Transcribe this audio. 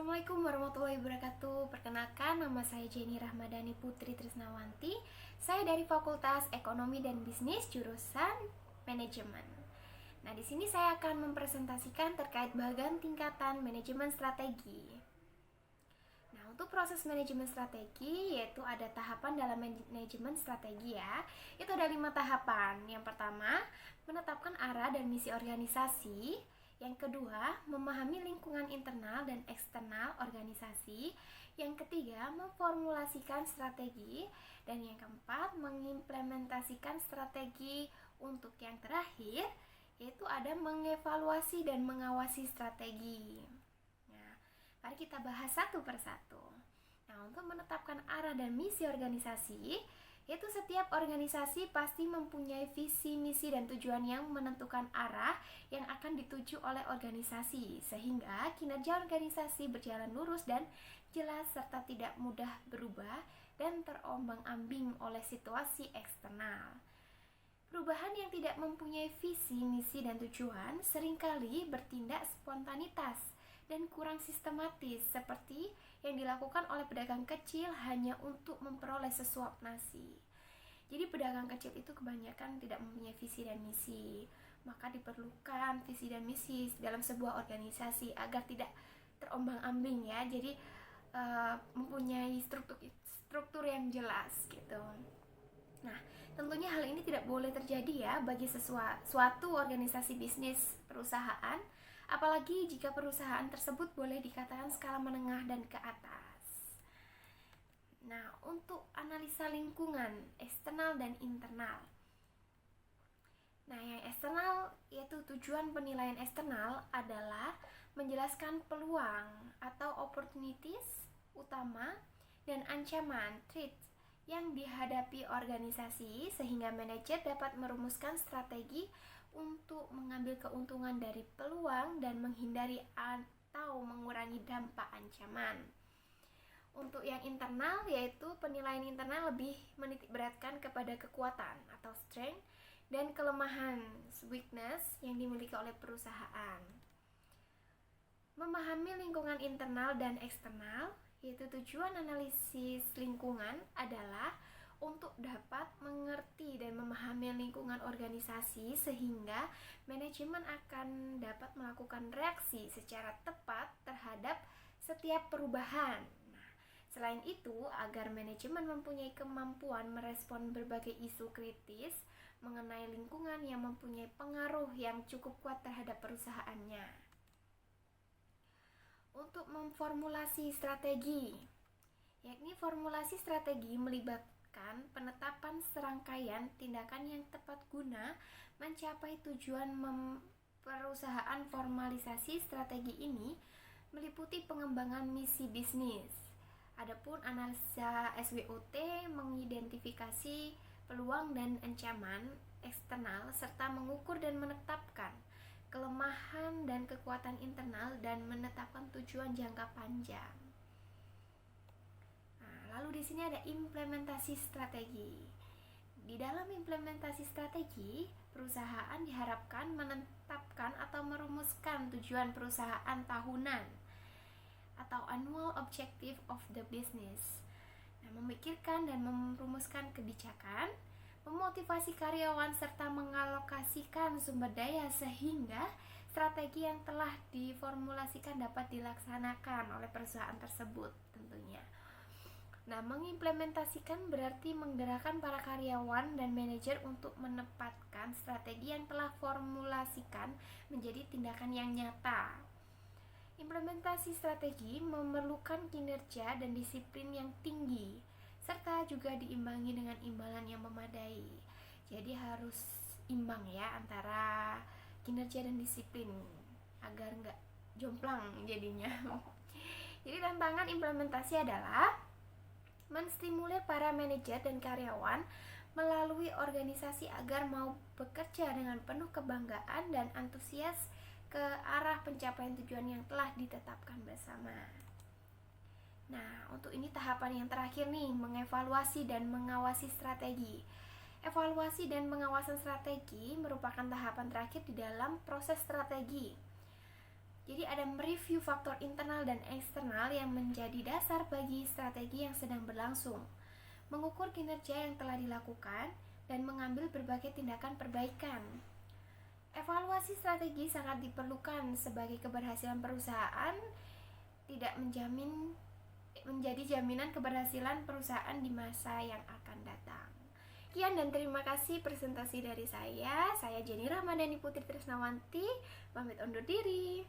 Assalamualaikum warahmatullahi wabarakatuh. Perkenalkan, nama saya Jenny Rahmadani Putri Trisnawanti. Saya dari Fakultas Ekonomi dan Bisnis jurusan Manajemen. Nah, di sini saya akan mempresentasikan terkait bagian tingkatan manajemen strategi. Nah, untuk proses manajemen strategi yaitu ada tahapan dalam manajemen strategi ya. Itu ada 5 tahapan. Yang pertama, menetapkan arah dan misi organisasi. Yang kedua, memahami lingkungan internal dan eksternal organisasi. Yang ketiga, memformulasikan strategi. Dan yang keempat, mengimplementasikan strategi. Untuk yang terakhir, yaitu ada mengevaluasi dan mengawasi strategi. Nah, mari kita bahas satu persatu. Nah, untuk menetapkan arah dan misi organisasi, yaitu setiap organisasi pasti mempunyai visi, misi, dan tujuan yang menentukan arah yang akan dituju oleh organisasi, sehingga kinerja organisasi berjalan lurus dan jelas serta tidak mudah berubah dan terombang-ambing oleh situasi eksternal. Perubahan yang tidak mempunyai visi, misi, dan tujuan seringkali bertindak spontanitas dan kurang sistematis, seperti yang dilakukan oleh pedagang kecil hanya untuk memperoleh sesuap nasi. Jadi pedagang kecil itu kebanyakan tidak mempunyai visi dan misi. Maka diperlukan visi dan misi dalam sebuah organisasi agar tidak terombang-ambing ya. Jadi mempunyai struktur yang jelas gitu. Nah, tentunya hal ini tidak boleh terjadi ya bagi suatu organisasi bisnis perusahaan, apalagi jika perusahaan tersebut boleh dikatakan skala menengah dan ke atas. Nah, untuk analisa lingkungan eksternal dan internal. Nah, yang eksternal yaitu tujuan penilaian eksternal adalah menjelaskan peluang atau opportunities utama dan ancaman threats yang dihadapi organisasi sehingga manajer dapat merumuskan strategi untuk mengambil keuntungan dari peluang dan menghindari atau mengurangi dampak ancaman. Untuk yang internal yaitu penilaian internal lebih menitikberatkan kepada kekuatan atau strength dan kelemahan weakness yang dimiliki oleh perusahaan. Memahami lingkungan internal dan eksternal yaitu tujuan analisis lingkungan adalah untuk dapat mengerti dan memahami lingkungan organisasi sehingga manajemen akan dapat melakukan reaksi secara tepat terhadap setiap perubahan. Selain itu, agar manajemen mempunyai kemampuan merespon berbagai isu kritis mengenai lingkungan yang mempunyai pengaruh yang cukup kuat terhadap perusahaannya. Untuk memformulasi strategi, yakni formulasi strategi melibatkan penetapan serangkaian tindakan yang tepat guna mencapai tujuan perusahaan. Formalisasi strategi ini meliputi pengembangan misi bisnis. Adapun analisa SWOT mengidentifikasi peluang dan ancaman eksternal serta mengukur dan menetapkan kelemahan dan kekuatan internal dan menetapkan tujuan jangka panjang. Nah, lalu di sini ada implementasi strategi. Di dalam implementasi strategi, perusahaan diharapkan menetapkan atau merumuskan tujuan perusahaan tahunan atau annual objective of the business. Nah, memikirkan dan merumuskan kebijakan, memotivasi karyawan serta mengalokasikan sumber daya sehingga strategi yang telah diformulasikan dapat dilaksanakan oleh perusahaan tersebut tentunya. Nah, mengimplementasikan berarti menggerakkan para karyawan dan manajer untuk menempatkan strategi yang telah formulasikan menjadi tindakan yang nyata. Implementasi strategi memerlukan kinerja dan disiplin yang tinggi, serta juga diimbangi dengan imbalan yang memadai. Jadi harus imbang ya antara kinerja dan disiplin agar nggak jomplang jadinya. Jadi tantangan implementasi adalah menstimulir para manajer dan karyawan melalui organisasi agar mau bekerja dengan penuh kebanggaan dan antusias ke arah pencapaian tujuan yang telah ditetapkan bersama. Nah, untuk ini tahapan yang terakhir nih, mengevaluasi dan mengawasi strategi. Evaluasi dan pengawasan strategi merupakan tahapan terakhir di dalam proses strategi. Jadi ada mereview faktor internal dan eksternal yang menjadi dasar bagi strategi yang sedang berlangsung, mengukur kinerja yang telah dilakukan, dan mengambil berbagai tindakan perbaikan. Evaluasi strategi sangat diperlukan sebagai keberhasilan perusahaan tidak menjadi jaminan keberhasilan perusahaan di masa yang akan datang. Sekian dan terima kasih presentasi dari saya. Saya Jenny Rahmadani Putri Trisnawanti, pamit undur diri.